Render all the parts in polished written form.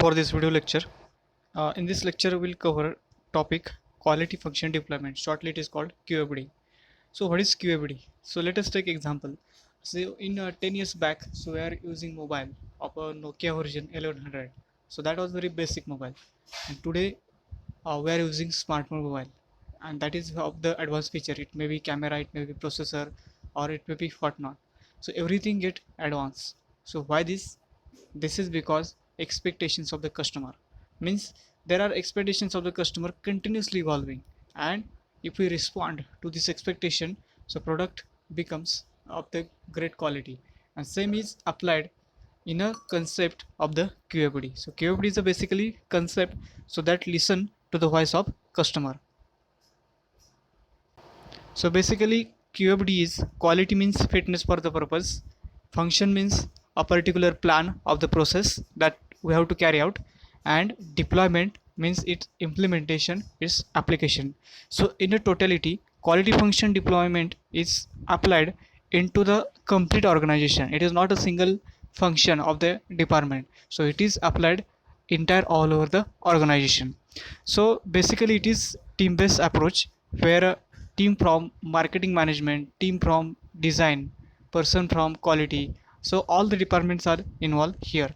for this video lecture. In this lecture, we'll cover topic quality function deployment. Shortly, it is called QFD. So, what is QFD? So, let us take example. So, in 10 years back, so we are using mobile of a Nokia version 1100. So that was very basic mobile, and today we are using smartphone mobile, and that is of the advanced feature. It may be camera, it may be processor, or it may be whatnot. So everything get advanced. So why this is because expectations of the customer, means there are expectations of the customer continuously evolving, and if we respond to this expectation, so product becomes of the great quality. And same is applied in a concept of the QFD. So QFD is a basically concept so that listen to the voice of customer. So basically QFD is quality means fitness for the purpose, function means a particular plan of the process that we have to carry out, and deployment means its implementation, its application. So in a totality, quality function deployment is applied into the complete organization. It is not a single function of the department, so it is applied entire all over the organization. So basically it is team based approach where a team from marketing management, team from design, person from quality, so all the departments are involved here,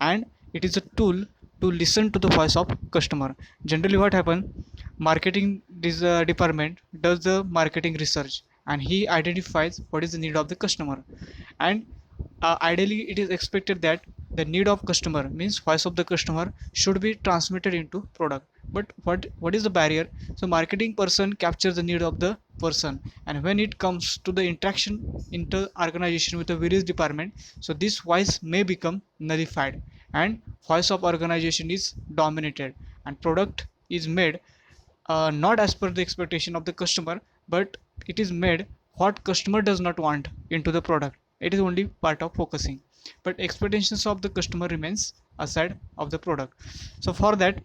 and it is a tool to listen to the voice of customer. Generally what happen, marketing this department does the marketing research, and he identifies what is the need of the customer, and ideally it is expected that the need of customer means voice of the customer should be transmitted into product. But what is the barrier? So marketing person captures the need of the person, and when it comes to the interaction inter organization with the various department, so this voice may become nullified, and voice of organization is dominated, and product is made not as per the expectation of the customer, but it is made what customer does not want into the product. It is only part of focusing, but expectations of the customer remains aside of the product. So for that,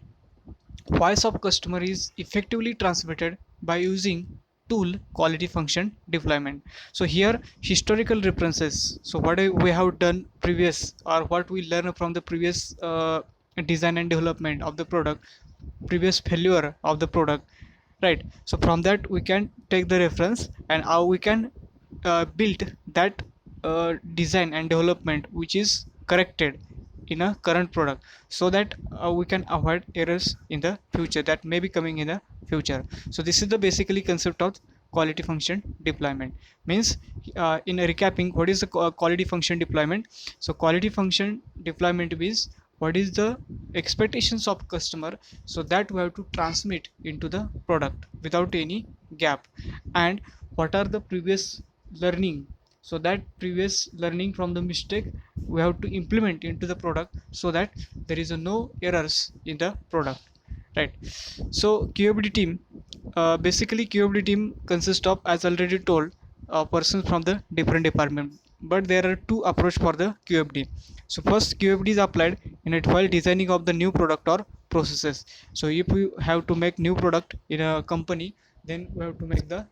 voice of customer is effectively transmitted by using tool quality function deployment. So here historical references, so what we have done previous, or what we learn from the previous design and development of the product, previous failure of the product, right? So from that we can take the reference, and how we can build that design and development which is corrected in a current product, so that we can avoid errors in the future that may be coming in the future. So this is the basically concept of quality function deployment. Means in a recapping, what is the quality function deployment? So quality function deployment means what is the expectations of customer, so that we have to transmit into the product without any gap, and what are the previous learning, so that previous learning from the mistake we have to implement into the product, so that there is no errors in the product, right? So QFD team, basically QFD team consists of, as already told, persons from the different department, but there are two approach for the QFD. So first QFD is applied in it while designing of the new product or processes. So if we have to make new product in a company, then we have to make the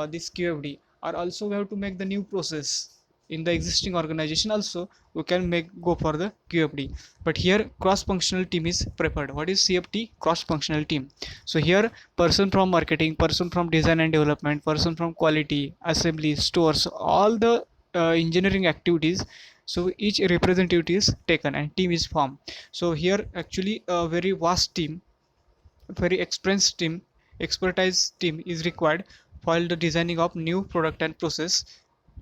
this QFD, or also we have to make the new process in the existing organization, also we can make go for the QFD. But here cross functional team is preferred. What is CFT? Cross functional team. So here person from marketing, person from design and development, person from quality, assembly, stores, all the engineering activities, so each representative is taken and team is formed. So here actually a very vast team, very experienced team, expertise team is required while the designing of new product and process.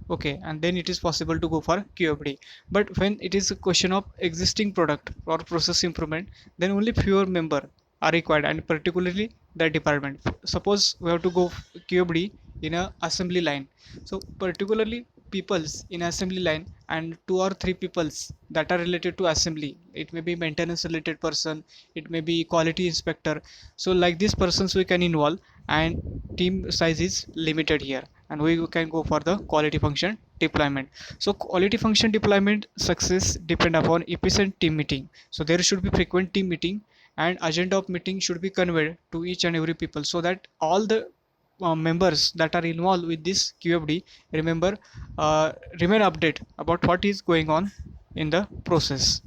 Okay, and then it is possible to go for QFD. But when it is a question of existing product or process improvement, then only fewer member are required, and particularly the department. Suppose we have to go QFD in a assembly line, so particularly peoples in assembly line, and two or three peoples that are related to assembly, it may be maintenance related person, it may be quality inspector. So like these persons we can involve, and team size is limited here, and we can go for the quality function deployment. So quality function deployment success depend upon efficient team meeting. So there should be frequent team meeting, and agenda of meeting should be conveyed to each and every people, so that all the members that are involved with this QFD remember remain update about what is going on in the process.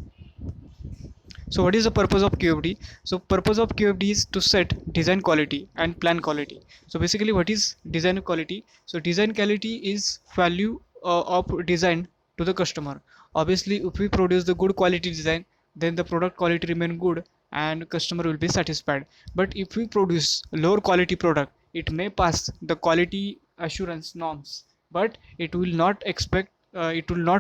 So what is the purpose of QFD? So purpose of QFD is to set design quality and plan quality. So basically what is design quality? So design quality is value of design to the customer. Obviously if we produce the good quality design, then the product quality remain good and customer will be satisfied. But if we produce lower quality product, it may pass the quality assurance norms, but it will not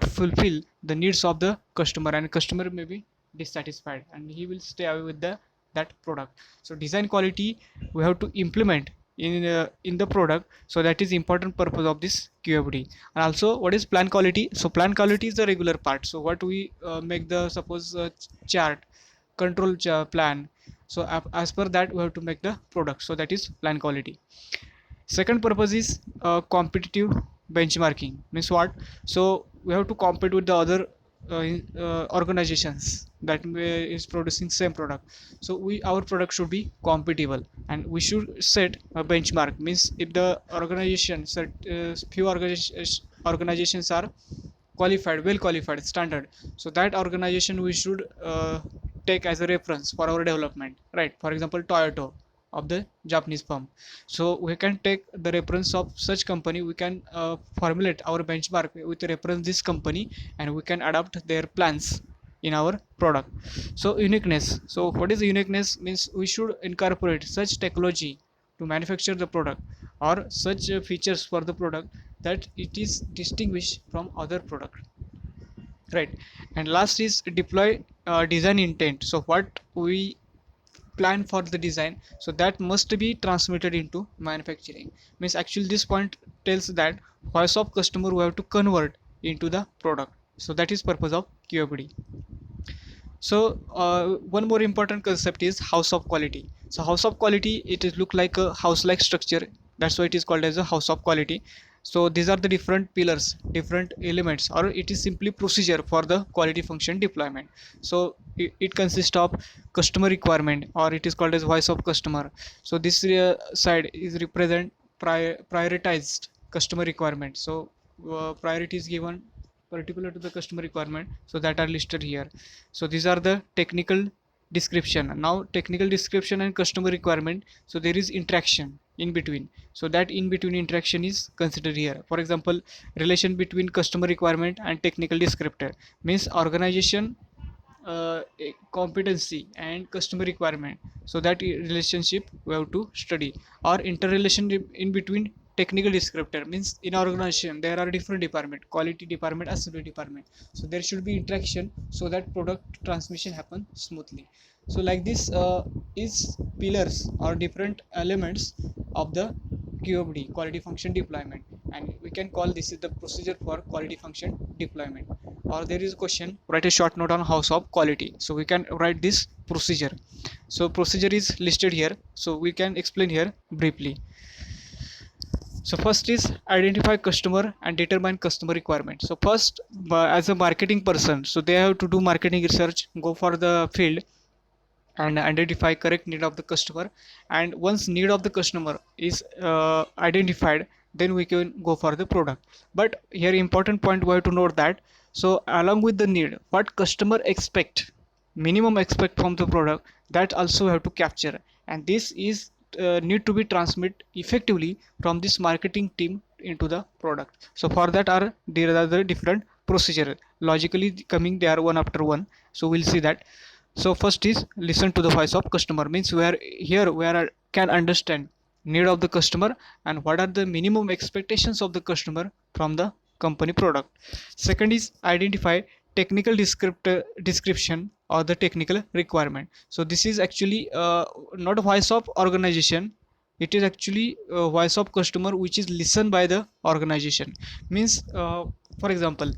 fulfill the needs of the customer, and customer may be dissatisfied and he will stay away with that product. So design quality we have to implement in the product. So that is important purpose of this QFD. And also what is plan quality? So plan quality is the regular part. So what we make the suppose chart plan. So as per that we have to make the product. So that is plan quality. Second purpose is competitive benchmarking. Means what? So we have to compete with the other organizations that is producing same product. So our product should be compatible, and we should set a benchmark. Means if the few organizations are well qualified standard, so that organization we should take as a reference for our development, right? For example, Toyota of the Japanese firm. So we can take the reference of such company, we can formulate our benchmark with reference this company, and we can adapt their plans in our product. So uniqueness. So what is uniqueness? Means we should incorporate such technology to manufacture the product, or such features for the product that it is distinguished from other product, right? And last is deploy design intent. So what we plan for the design, so that must be transmitted into manufacturing. Means actually this point tells that voice of customer we have to convert into the product. So that is purpose of QFD. So one more important concept is house of quality. So house of quality, it is look like a house like structure, that's why it is called as a house of quality. So these are the different pillars, different elements, or it is simply procedure for the quality function deployment. So it consists of customer requirement, or it is called as voice of customer. So this side is represent prioritized customer requirement. So priority is given particular to the customer requirement, so that are listed here. So these are the technical description. Now technical description and customer requirement, so there is interaction in between, so that in between interaction is considered here. For example, relation between customer requirement and technical descriptor, means organization competency and customer requirement, so that relationship we have to study. Or interrelation in between technical descriptor, means in organization there are different department, quality department, assembly department, so there should be interaction so that product transmission happen smoothly. So like this is pillars or different elements of the QFD, quality function deployment, and we can call this is the procedure for quality function deployment. Or there is a question, write a short note on house of quality, so we can write this procedure. So procedure is listed here, so we can explain here briefly. So first is identify customer and determine customer requirement. So first, as a marketing person, so they have to do marketing research, go for the field and identify correct need of the customer. And once need of the customer is identified, then we can go for the product. But here important point we have to note that, so along with the need, what customer expect, minimum expect from the product, that also have to capture, and this is need to be transmit effectively from this marketing team into the product. So for that there are the different procedure logically coming, they are one after one, so we'll see that. So first is listen to the voice of customer, means where here where can understand need of the customer and what are the minimum expectations of the customer from the company product. Second is identify technical description or the technical requirement. So this is actually not a voice of organization, it is actually a voice of customer which is listened by the organization. Means for example,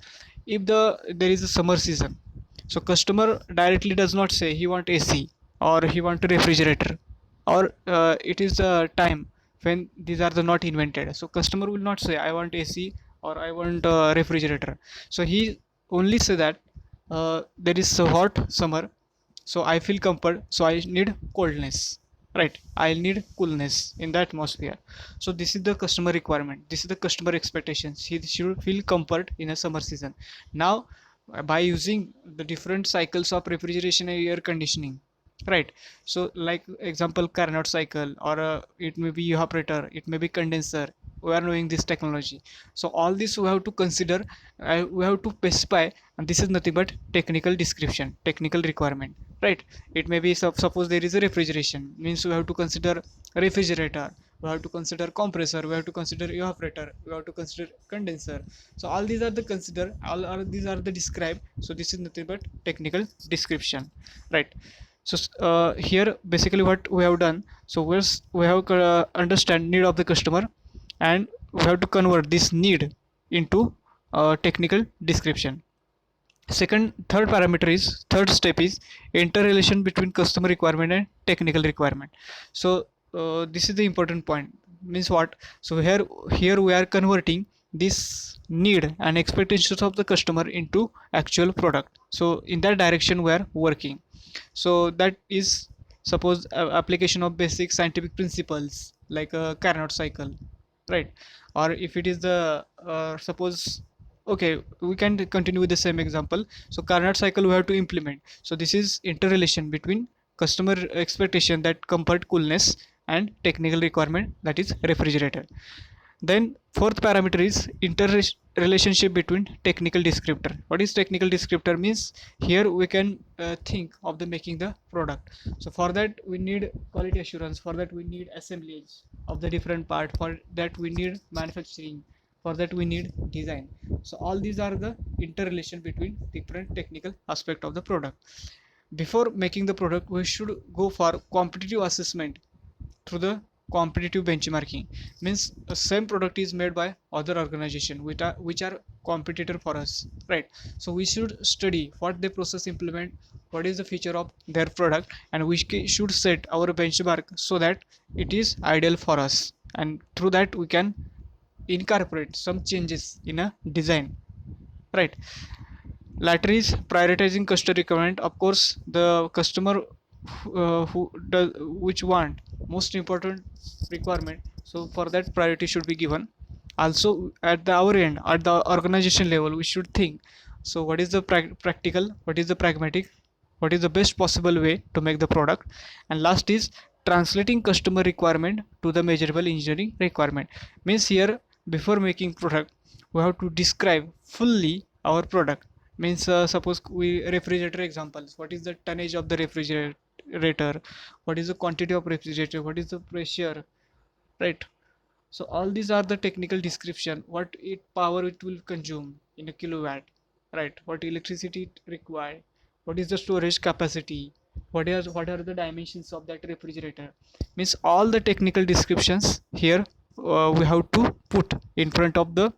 if there is a summer season, so customer directly does not say he want AC or he want a refrigerator, or it is the time when these are the not invented. So customer will not say I want AC or I want a refrigerator. So he only say that there is a hot summer, so I feel comfort, so I need coldness, right? I'll need coolness in the atmosphere. So this is the customer requirement, this is the customer expectations, he should feel comfort in a summer season. Now by using the different cycles of refrigeration and air conditioning, right? So like example Carnot cycle, or it may be evaporator, it may be condenser. We are knowing this technology, so all this we have to consider, we have to specify, and this is nothing but technical description, technical requirement, right? It may be suppose there is a refrigeration, means we have to consider refrigerator, we have to consider compressor, we have to consider evaporator, we have to consider condenser. So all these are the consider, all are these are the describe. So this is nothing but technical description, right? So here basically what we have done, so we have understand need of the customer, and we have to convert this need into technical description. Third parameter is, third step is interrelation between customer requirement and technical requirement. So this is the important point, means what? So here we are converting this need and expectations of the customer into actual product. So in that direction we are working. So that is suppose application of basic scientific principles like a Carnot cycle, right? Or if it is the suppose, okay, we can continue with the same example. So Carnot cycle we have to implement. So this is interrelation between customer expectation, that comfort, coolness, and technical requirement, that is refrigerator. Then fourth parameter is interrelationship between technical descriptor. What is technical descriptor means? Here we can think of the making the product. So for that we need quality assurance, for that we need assemblage of the different part, for that we need manufacturing, for that we need design. So all these are the interrelation between different technical aspect of the product. Before making the product, we should go for competitive assessment through the competitive benchmarking. Means the same product is made by other organization which are competitor for us, right? So we should study what they process implement, what is the feature of their product, and we should set our benchmark so that it is ideal for us, and through that we can incorporate some changes in a design, right? Latter is prioritizing customer requirement. Of course the customer who does, which want most important requirement, so for that priority should be given. Also at the our end, at the organization level, we should think, so what is the practical, what is the pragmatic, what is the best possible way to make the product. And last is translating customer requirement to the measurable engineering requirement. Means here before making product we have to describe fully our product. Means suppose we refrigerator examples, what is the tonnage of the refrigerator, what is the quantity of refrigerator, what is the pressure, right? So all these are the technical description, what it power it will consume in a kilowatt, right? What electricity it require, what is the storage capacity, what are the dimensions of that refrigerator. Means all the technical descriptions here we have to put in front of the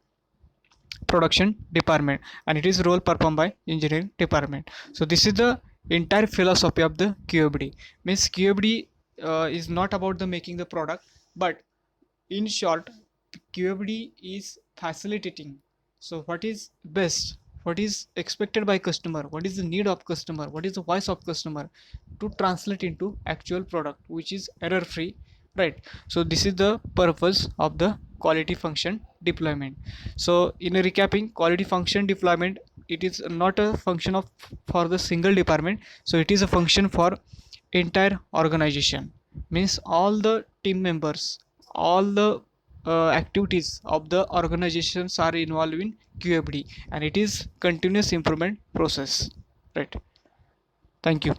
production department, and it is role performed by engineering department. So this is the entire philosophy of the QFD. Means QFD is not about the making the product, but in short QFD is facilitating. So what is best, what is expected by customer, what is the need of customer, what is the voice of customer, to translate into actual product which is error free, right? So this is the purpose of the quality function deployment. So in a recapping, quality function deployment, it is not a function of for the single department, so it is a function for entire organization. Means all the team members, all the activities of the organizations are involved in QFD, and it is continuous improvement process, right? Thank you.